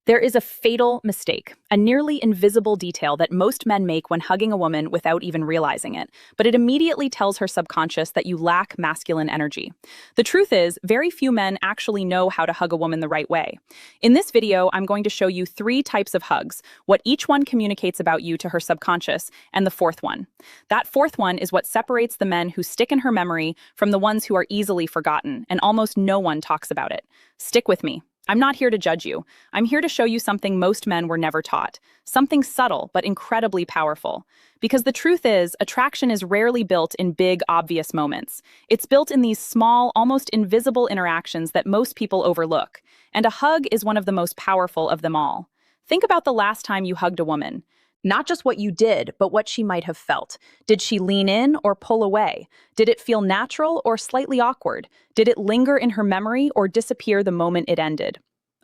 There is a fatal mistake, a nearly invisible detail that most men make when hugging a woman without even realizing it, but it immediately tells her subconscious that you lack masculine energy. The truth is, very few men actually know how to hug a woman the right way. In this video, I'm going to show you 3 types of hugs, what each one communicates about you to her subconscious, and the fourth one. That fourth one is what separates the men who stick in her memory from the ones who are easily forgotten, and almost no one talks about it. Stick with me. I'm not here to judge you. I'm here to show you something most men were never taught. Something subtle, but incredibly powerful. Because the truth is, attraction is rarely built in big, obvious moments. It's built in these small, almost invisible interactions that most people overlook. And a hug is one of the most powerful of them all. Think about the last time you hugged a woman. Not just what you did, but what she might have felt. Did she lean in or pull away? Did it feel natural or slightly awkward? Did it linger in her memory or disappear the moment it ended?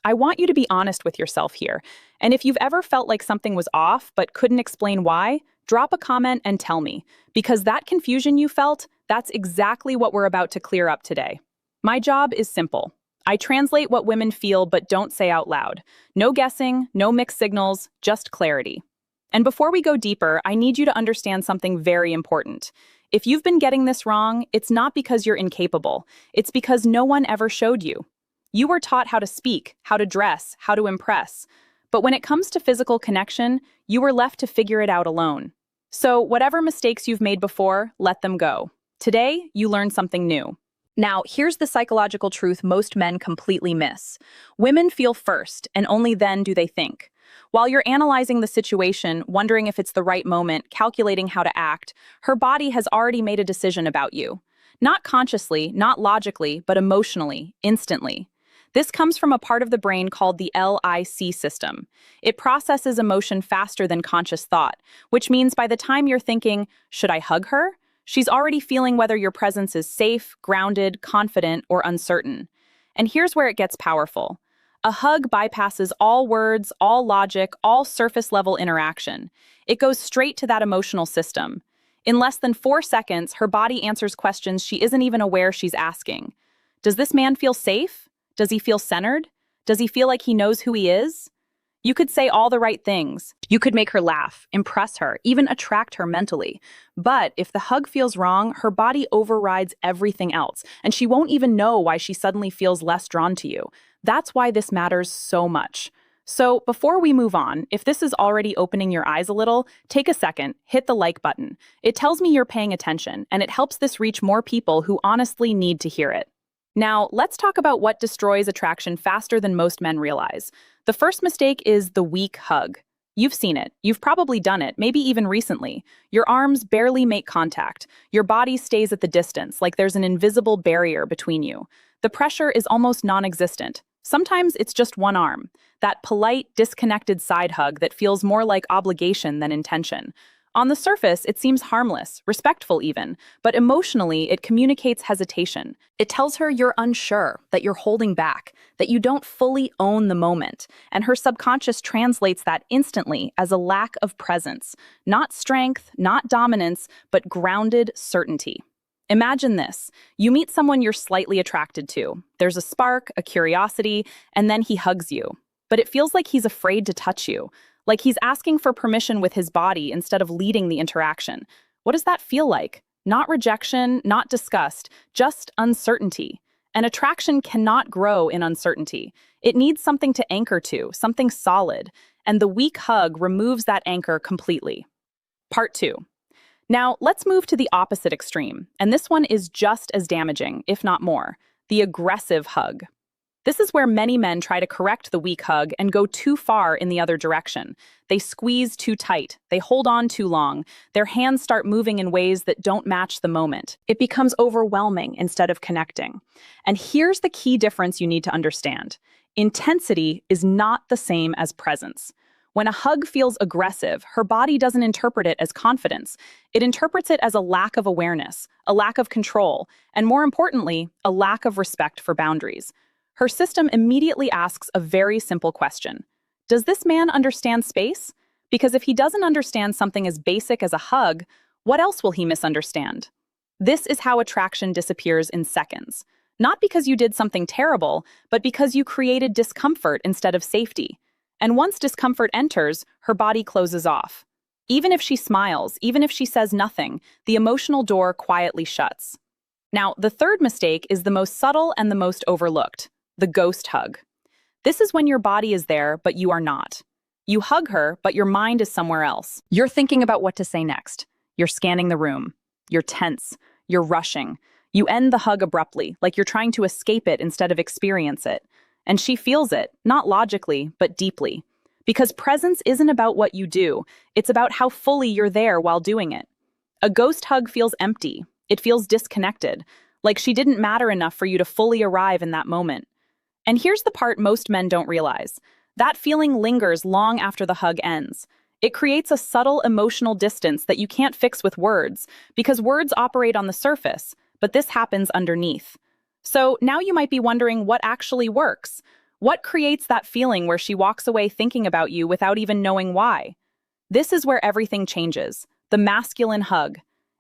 I want you to be honest with yourself here. And if you've ever felt like something was off but couldn't explain why, drop a comment and tell me. Because that confusion you felt, that's exactly what we're about to clear up today. My job is simple. I translate what women feel but don't say out loud. No guessing, no mixed signals, just clarity. And before we go deeper, I need you to understand something very important. If you've been getting this wrong, it's not because you're incapable. It's because no one ever showed you. You were taught how to speak, how to dress, how to impress. But when it comes to physical connection, you were left to figure it out alone. So whatever mistakes you've made before, let them go. Today, you learn something new. Now, here's the psychological truth most men completely miss. Women feel first, and only then do they think. While you're analyzing the situation, wondering if it's the right moment, calculating how to act, her body has already made a decision about you. Not consciously, not logically, but emotionally, instantly. This comes from a part of the brain called the LIC system. It processes emotion faster than conscious thought, which means by the time you're thinking, should I hug her? She's already feeling whether your presence is safe, grounded, confident, or uncertain. And here's where it gets powerful. A hug bypasses all words, all logic, all surface-level interaction. It goes straight to that emotional system. In less than 4 seconds, her body answers questions she isn't even aware she's asking. Does this man feel safe? Does he feel centered? Does he feel like he knows who he is? You could say all the right things. You could make her laugh, impress her, even attract her mentally. But if the hug feels wrong, her body overrides everything else, and she won't even know why she suddenly feels less drawn to you. That's why this matters so much. So before we move on, if this is already opening your eyes a little, take a second, hit the like button. It tells me you're paying attention, and it helps this reach more people who honestly need to hear it. Now, let's talk about what destroys attraction faster than most men realize. The first mistake is the weak hug. You've seen it. You've probably done it, maybe even recently. Your arms barely make contact. Your body stays at the distance, like there's an invisible barrier between you. The pressure is almost non-existent. Sometimes it's just one arm, that polite, disconnected side hug that feels more like obligation than intention. On the surface, it seems harmless, respectful even, but emotionally, it communicates hesitation. It tells her you're unsure, that you're holding back, that you don't fully own the moment, and her subconscious translates that instantly as a lack of presence. Not strength, not dominance, but grounded certainty. Imagine this. You meet someone you're slightly attracted to. There's a spark, a curiosity, and then he hugs you. But it feels like he's afraid to touch you, like he's asking for permission with his body instead of leading the interaction. What does that feel like? Not rejection, not disgust, just uncertainty. An attraction cannot grow in uncertainty. It needs something to anchor to, something solid, and the weak hug removes that anchor completely. Part 2. Now, let's move to the opposite extreme, and this one is just as damaging, if not more, the aggressive hug. This is where many men try to correct the weak hug and go too far in the other direction. They squeeze too tight, they hold on too long, their hands start moving in ways that don't match the moment. It becomes overwhelming instead of connecting. And here's the key difference you need to understand. Intensity is not the same as presence. When a hug feels aggressive, her body doesn't interpret it as confidence. It interprets it as a lack of awareness, a lack of control, and more importantly, a lack of respect for boundaries. Her system immediately asks a very simple question. Does this man understand space? Because if he doesn't understand something as basic as a hug, what else will he misunderstand? This is how attraction disappears in seconds. Not because you did something terrible, but because you created discomfort instead of safety. And once discomfort enters, her body closes off. Even if she smiles, even if she says nothing, the emotional door quietly shuts. Now, the third mistake is the most subtle and the most overlooked: the ghost hug. This is when your body is there, but you are not. You hug her, but your mind is somewhere else. You're thinking about what to say next. You're scanning the room. You're tense. You're rushing. You end the hug abruptly, like you're trying to escape it instead of experience it. And she feels it, not logically, but deeply. Because presence isn't about what you do, it's about how fully you're there while doing it. A ghost hug feels empty. It feels disconnected, like she didn't matter enough for you to fully arrive in that moment. And here's the part most men don't realize. That feeling lingers long after the hug ends. It creates a subtle emotional distance that you can't fix with words, because words operate on the surface, but this happens underneath. So now you might be wondering what actually works. What creates that feeling where she walks away thinking about you without even knowing why? This is where everything changes: the masculine hug.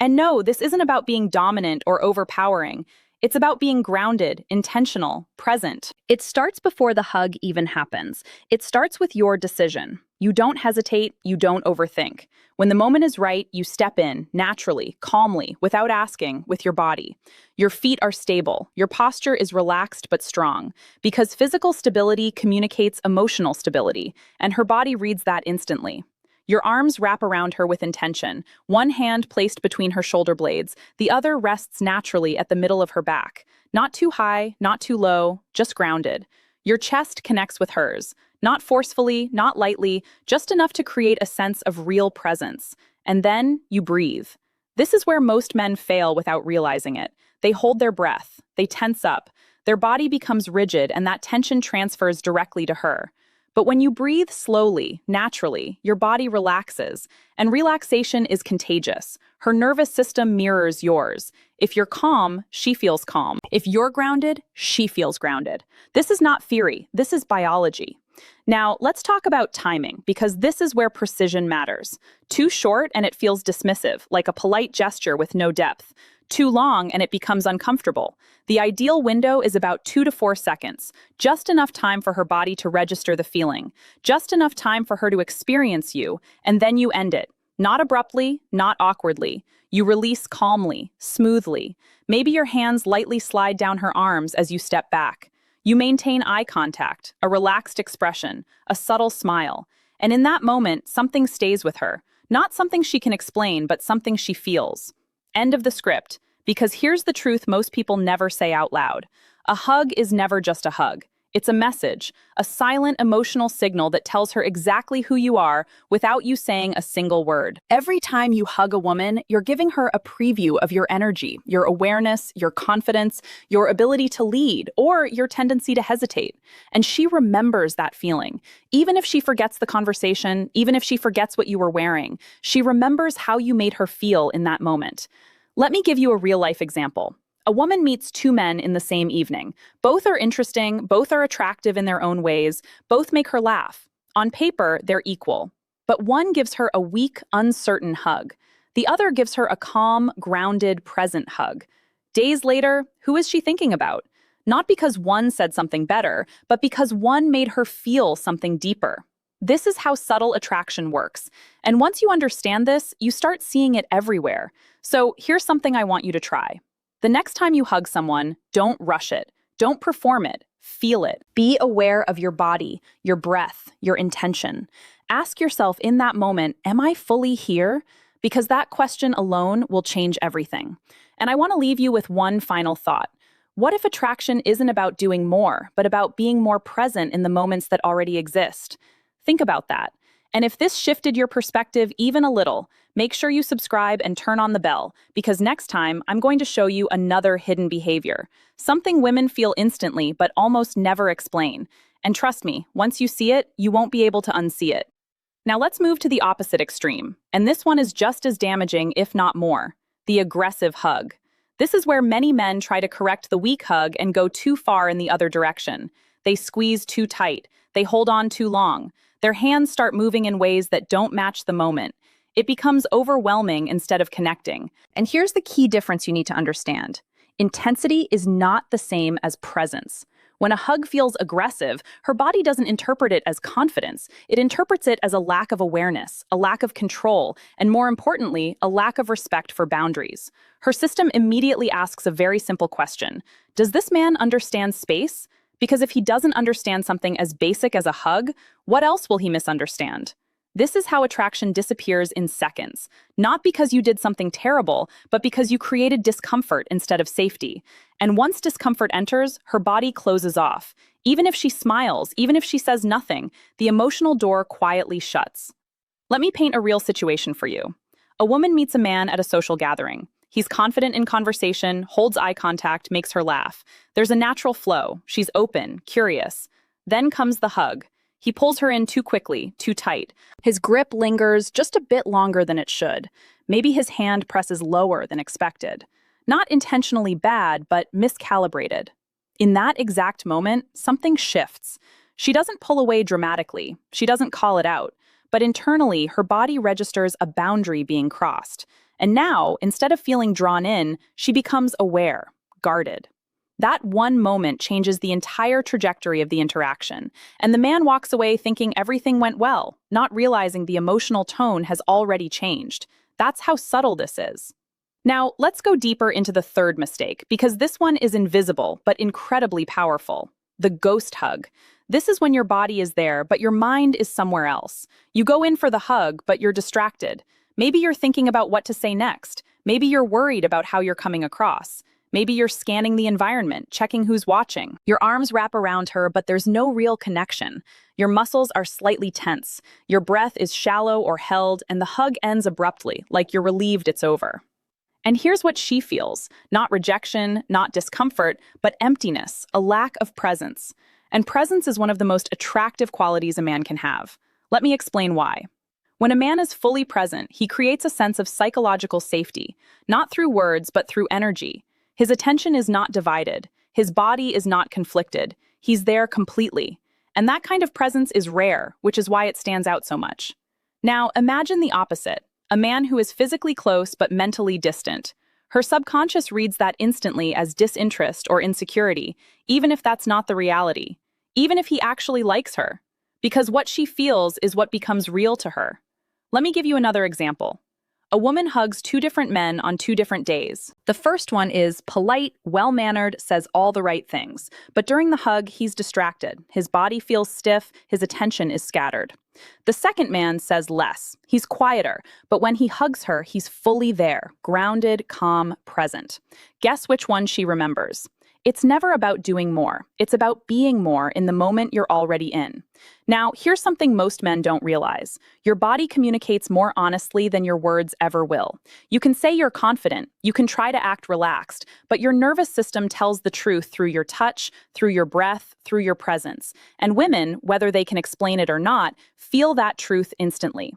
And no, this isn't about being dominant or overpowering. It's about being grounded, intentional, present. It starts before the hug even happens. It starts with your decision. You don't hesitate, you don't overthink. When the moment is right, you step in, naturally, calmly, without asking, with your body. Your feet are stable. Your posture is relaxed but strong, because physical stability communicates emotional stability, and her body reads that instantly. Your arms wrap around her with intention, one hand placed between her shoulder blades, the other rests naturally at the middle of her back. Not too high, not too low, just grounded. Your chest connects with hers, not forcefully, not lightly, just enough to create a sense of real presence. And then you breathe. This is where most men fail without realizing it. They hold their breath, they tense up, their body becomes rigid, and that tension transfers directly to her. But when you breathe slowly, naturally, your body relaxes, and relaxation is contagious. Her nervous system mirrors yours. If you're calm, she feels calm. If you're grounded, she feels grounded. This is not theory, this is biology. Now, let's talk about timing, because this is where precision matters. Too short and it feels dismissive, like a polite gesture with no depth. Too long and it becomes uncomfortable. The ideal window is about 2 to 4 seconds, just enough time for her body to register the feeling, just enough time for her to experience you, and then you end it. Not abruptly, not awkwardly. You release calmly, smoothly. Maybe your hands lightly slide down her arms as you step back. You maintain eye contact, a relaxed expression, a subtle smile. And in that moment, something stays with her. Not something she can explain, but something she feels. End of the script, because here's the truth most people never say out loud. A hug is never just a hug. It's a message, a silent emotional signal that tells her exactly who you are without you saying a single word. Every time you hug a woman, you're giving her a preview of your energy, your awareness, your confidence, your ability to lead, or your tendency to hesitate. And she remembers that feeling. Even if she forgets the conversation, even if she forgets what you were wearing, she remembers how you made her feel in that moment. Let me give you a real-life example. A woman meets 2 men in the same evening. Both are interesting, both are attractive in their own ways, both make her laugh. On paper, they're equal. But one gives her a weak, uncertain hug. The other gives her a calm, grounded, present hug. Days later, who is she thinking about? Not because one said something better, but because one made her feel something deeper. This is how subtle attraction works. And once you understand this, you start seeing it everywhere. So here's something I want you to try. The next time you hug someone, don't rush it. Don't perform it. Feel it. Be aware of your body, your breath, your intention. Ask yourself in that moment, am I fully here? Because that question alone will change everything. And I want to leave you with one final thought. What if attraction isn't about doing more, but about being more present in the moments that already exist? Think about that. And if this shifted your perspective even a little, make sure you subscribe and turn on the bell, because next time I'm going to show you another hidden behavior, something women feel instantly but almost never explain. And trust me, once you see it, you won't be able to unsee it. Now let's move to the opposite extreme, and this one is just as damaging, if not more: the aggressive hug. This is where many men try to correct the weak hug and go too far in the other direction. They squeeze too tight, they hold on too long. Their hands start moving in ways that don't match the moment. It becomes overwhelming instead of connecting. And here's the key difference you need to understand. Intensity is not the same as presence. When a hug feels aggressive, her body doesn't interpret it as confidence. It interprets it as a lack of awareness, a lack of control, and more importantly, a lack of respect for boundaries. Her system immediately asks a very simple question. Does this man understand space? Because if he doesn't understand something as basic as a hug, what else will he misunderstand? This is how attraction disappears in seconds, not because you did something terrible, but because you created discomfort instead of safety. And once discomfort enters, her body closes off. Even if she smiles, even if she says nothing, the emotional door quietly shuts. Let me paint a real situation for you. A woman meets a man at a social gathering. He's confident in conversation, holds eye contact, makes her laugh. There's a natural flow. She's open, curious. Then comes the hug. He pulls her in too quickly, too tight. His grip lingers just a bit longer than it should. Maybe his hand presses lower than expected. Not intentionally bad, but miscalibrated. In that exact moment, something shifts. She doesn't pull away dramatically. She doesn't call it out. But internally, her body registers a boundary being crossed. And now, instead of feeling drawn in, she becomes aware, guarded. That one moment changes the entire trajectory of the interaction, and the man walks away thinking everything went well, not realizing the emotional tone has already changed. That's how subtle this is. Now, let's go deeper into the third mistake, because this one is invisible, but incredibly powerful. The ghost hug. This is when your body is there, but your mind is somewhere else. You go in for the hug, but you're distracted. Maybe you're thinking about what to say next. Maybe you're worried about how you're coming across. Maybe you're scanning the environment, checking who's watching. Your arms wrap around her, but there's no real connection. Your muscles are slightly tense. Your breath is shallow or held, and the hug ends abruptly, like you're relieved it's over. And here's what she feels. Not rejection, not discomfort, but emptiness, a lack of presence. And presence is one of the most attractive qualities a man can have. Let me explain why. When a man is fully present, he creates a sense of psychological safety, not through words, but through energy. His attention is not divided. His body is not conflicted. He's there completely. And that kind of presence is rare, which is why it stands out so much. Now, imagine the opposite, a man who is physically close but mentally distant. Her subconscious reads that instantly as disinterest or insecurity, even if that's not the reality, even if he actually likes her. Because what she feels is what becomes real to her. Let me give you another example. A woman hugs two different men on two different days. The first one is polite, well-mannered, says all the right things. But during the hug, he's distracted. His body feels stiff, his attention is scattered. The second man says less. He's quieter, but when he hugs her, he's fully there, grounded, calm, present. Guess which one she remembers? It's never about doing more. It's about being more in the moment you're already in. Now, here's something most men don't realize. Your body communicates more honestly than your words ever will. You can say you're confident, you can try to act relaxed, but your nervous system tells the truth through your touch, through your breath, through your presence. And women, whether they can explain it or not, feel that truth instantly.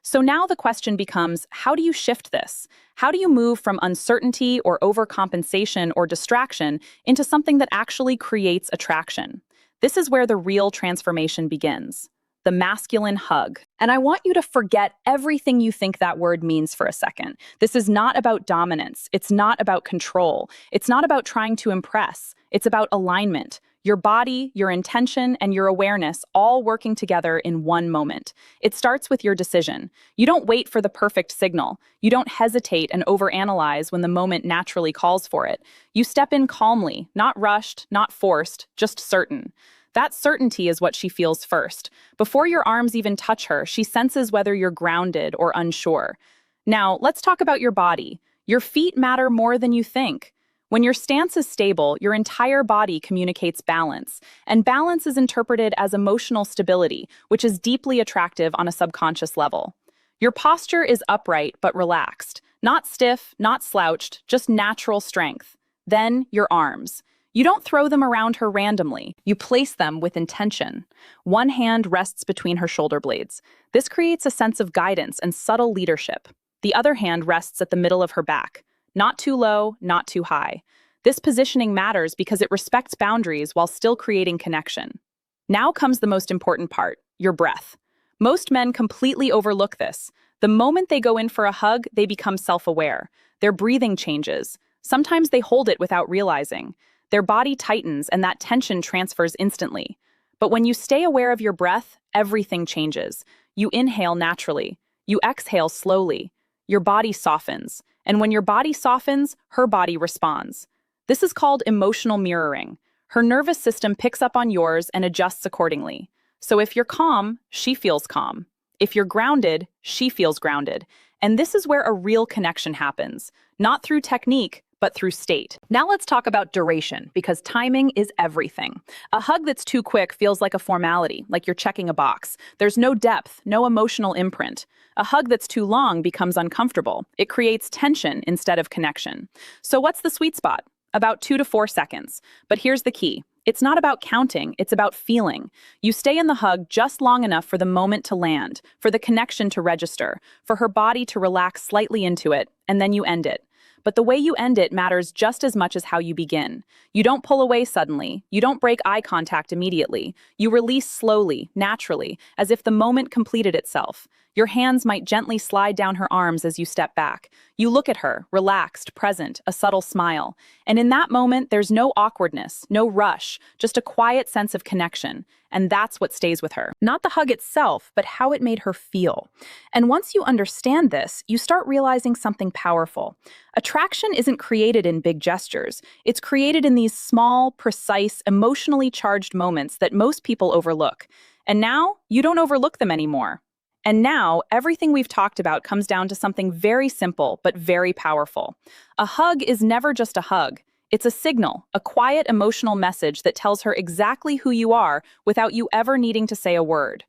So now the question becomes, how do you shift this? How do you move from uncertainty or overcompensation or distraction into something that actually creates attraction? This is where the real transformation begins. The masculine hug. And I want you to forget everything you think that word means for a second. This is not about dominance. It's not about control. It's not about trying to impress. It's about alignment. Your body, your intention, and your awareness all working together in one moment. It starts with your decision. You don't wait for the perfect signal. You don't hesitate and overanalyze when the moment naturally calls for it. You step in calmly, not rushed, not forced, just certain. That certainty is what she feels first. Before your arms even touch her, she senses whether you're grounded or unsure. Now, let's talk about your body. Your feet matter more than you think. When your stance is stable, your entire body communicates balance, and balance is interpreted as emotional stability, which is deeply attractive on a subconscious level. Your posture is upright but relaxed, not stiff, not slouched, just natural strength. Then, your arms. You don't throw them around her randomly. You place them with intention. One hand rests between her shoulder blades. This creates a sense of guidance and subtle leadership. The other hand rests at the middle of her back. Not too low, not too high. This positioning matters because it respects boundaries while still creating connection. Now comes the most important part, your breath. Most men completely overlook this. The moment they go in for a hug, they become self-aware. Their breathing changes. Sometimes they hold it without realizing. Their body tightens and that tension transfers instantly. But when you stay aware of your breath, everything changes. You inhale naturally. You exhale slowly. Your body softens. And when your body softens, her body responds. This is called emotional mirroring. Her nervous system picks up on yours and adjusts accordingly. So if you're calm, she feels calm. If you're grounded, she feels grounded. And this is where a real connection happens, not through technique, but through state. Now let's talk about duration, because timing is everything. A hug that's too quick feels like a formality, like you're checking a box. There's no depth, no emotional imprint. A hug that's too long becomes uncomfortable. It creates tension instead of connection. So what's the sweet spot? About 2 to 4 seconds. But here's the key. It's not about counting, it's about feeling. You stay in the hug just long enough for the moment to land, for the connection to register, for her body to relax slightly into it, and then you end it. But the way you end it matters just as much as how you begin. You don't pull away suddenly. You don't break eye contact immediately. You release slowly, naturally, as if the moment completed itself. Your hands might gently slide down her arms as you step back. You look at her, relaxed, present, a subtle smile. And in that moment, there's no awkwardness, no rush, just a quiet sense of connection. And that's what stays with her. Not the hug itself, but how it made her feel. And once you understand this, you start realizing something powerful. Attraction isn't created in big gestures. It's created in these small, precise, emotionally charged moments that most people overlook. And now, you don't overlook them anymore. And now, everything we've talked about comes down to something very simple, but very powerful. A hug is never just a hug. It's a signal, a quiet emotional message that tells her exactly who you are without you ever needing to say a word.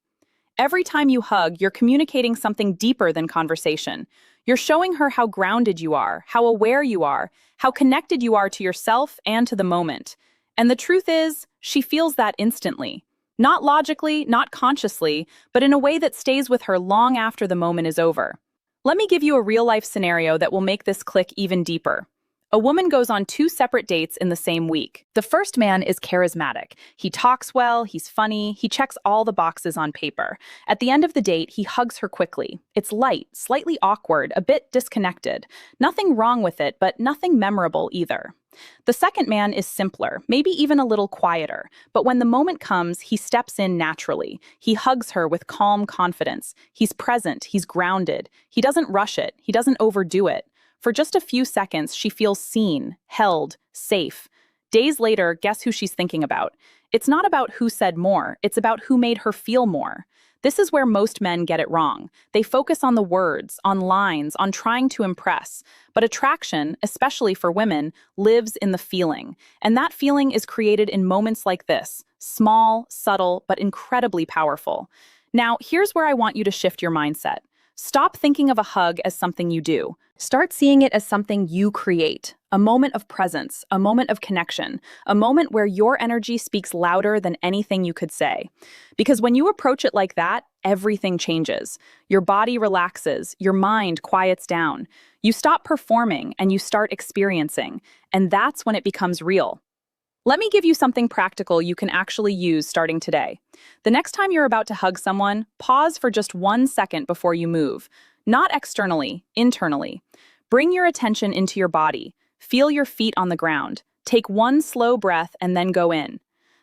Every time you hug, you're communicating something deeper than conversation. You're showing her how grounded you are, how aware you are, how connected you are to yourself and to the moment. And the truth is, she feels that instantly. Not logically, not consciously, but in a way that stays with her long after the moment is over. Let me give you a real-life scenario that will make this click even deeper. A woman goes on 2 separate dates in the same week. The first man is charismatic. He talks well, he's funny, he checks all the boxes on paper. At the end of the date, he hugs her quickly. It's light, slightly awkward, a bit disconnected. Nothing wrong with it, but nothing memorable either. The second man is simpler, maybe even a little quieter, but when the moment comes, he steps in naturally. He hugs her with calm confidence. He's present, he's grounded. He doesn't rush it, he doesn't overdo it. For just a few seconds, she feels seen, held, safe. Days later, guess who she's thinking about? It's not about who said more, it's about who made her feel more. This is where most men get it wrong. They focus on the words, on lines, on trying to impress. But attraction, especially for women, lives in the feeling. And that feeling is created in moments like this, small, subtle, but incredibly powerful. Now, here's where I want you to shift your mindset. Stop thinking of a hug as something you do. Start seeing it as something you create, a moment of presence, a moment of connection, a moment where your energy speaks louder than anything you could say. Because when you approach it like that, everything changes. Your body relaxes, your mind quiets down. You stop performing and you start experiencing, and that's when it becomes real. Let me give you something practical you can actually use starting today. The next time you're about to hug someone, pause for just 1 second before you move. Not externally, internally. Bring your attention into your body. Feel your feet on the ground. Take 1 slow breath and then go in.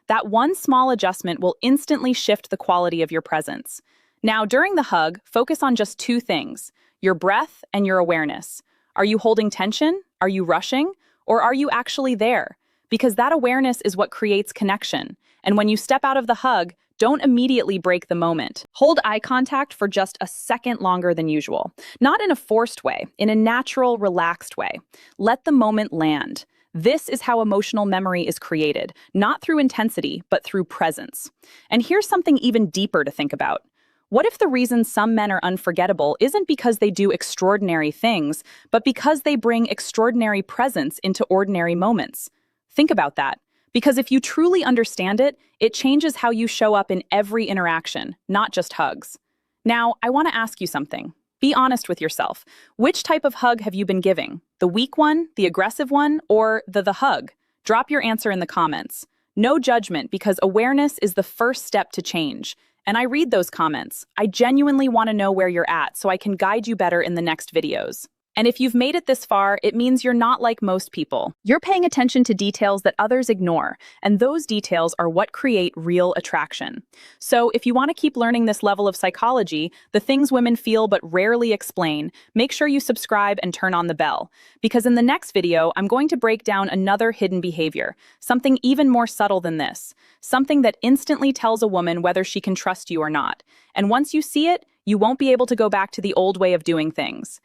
That 1 small adjustment will instantly shift the quality of your presence. Now, during the hug, focus on just 2 things: your breath and your awareness. Are you holding tension? Are you rushing? Or are you actually there? Because that awareness is what creates connection. And when you step out of the hug, don't immediately break the moment. Hold eye contact for just a second longer than usual. Not in a forced way, in a natural, relaxed way. Let the moment land. This is how emotional memory is created, not through intensity, but through presence. And here's something even deeper to think about. What if the reason some men are unforgettable isn't because they do extraordinary things, but because they bring extraordinary presence into ordinary moments? Think about that. Because if you truly understand it, it changes how you show up in every interaction, not just hugs. Now, I want to ask you something. Be honest with yourself. Which type of hug have you been giving? The weak one, the aggressive one, or the hug? Drop your answer in the comments. No judgment, because awareness is the first step to change. And I read those comments. I genuinely want to know where you're at so I can guide you better in the next videos. And if you've made it this far, it means you're not like most people. You're paying attention to details that others ignore, and those details are what create real attraction. So, if you want to keep learning this level of psychology, the things women feel but rarely explain, make sure you subscribe and turn on the bell. Because in the next video, I'm going to break down another hidden behavior, something even more subtle than this, something that instantly tells a woman whether she can trust you or not. And once you see it, you won't be able to go back to the old way of doing things.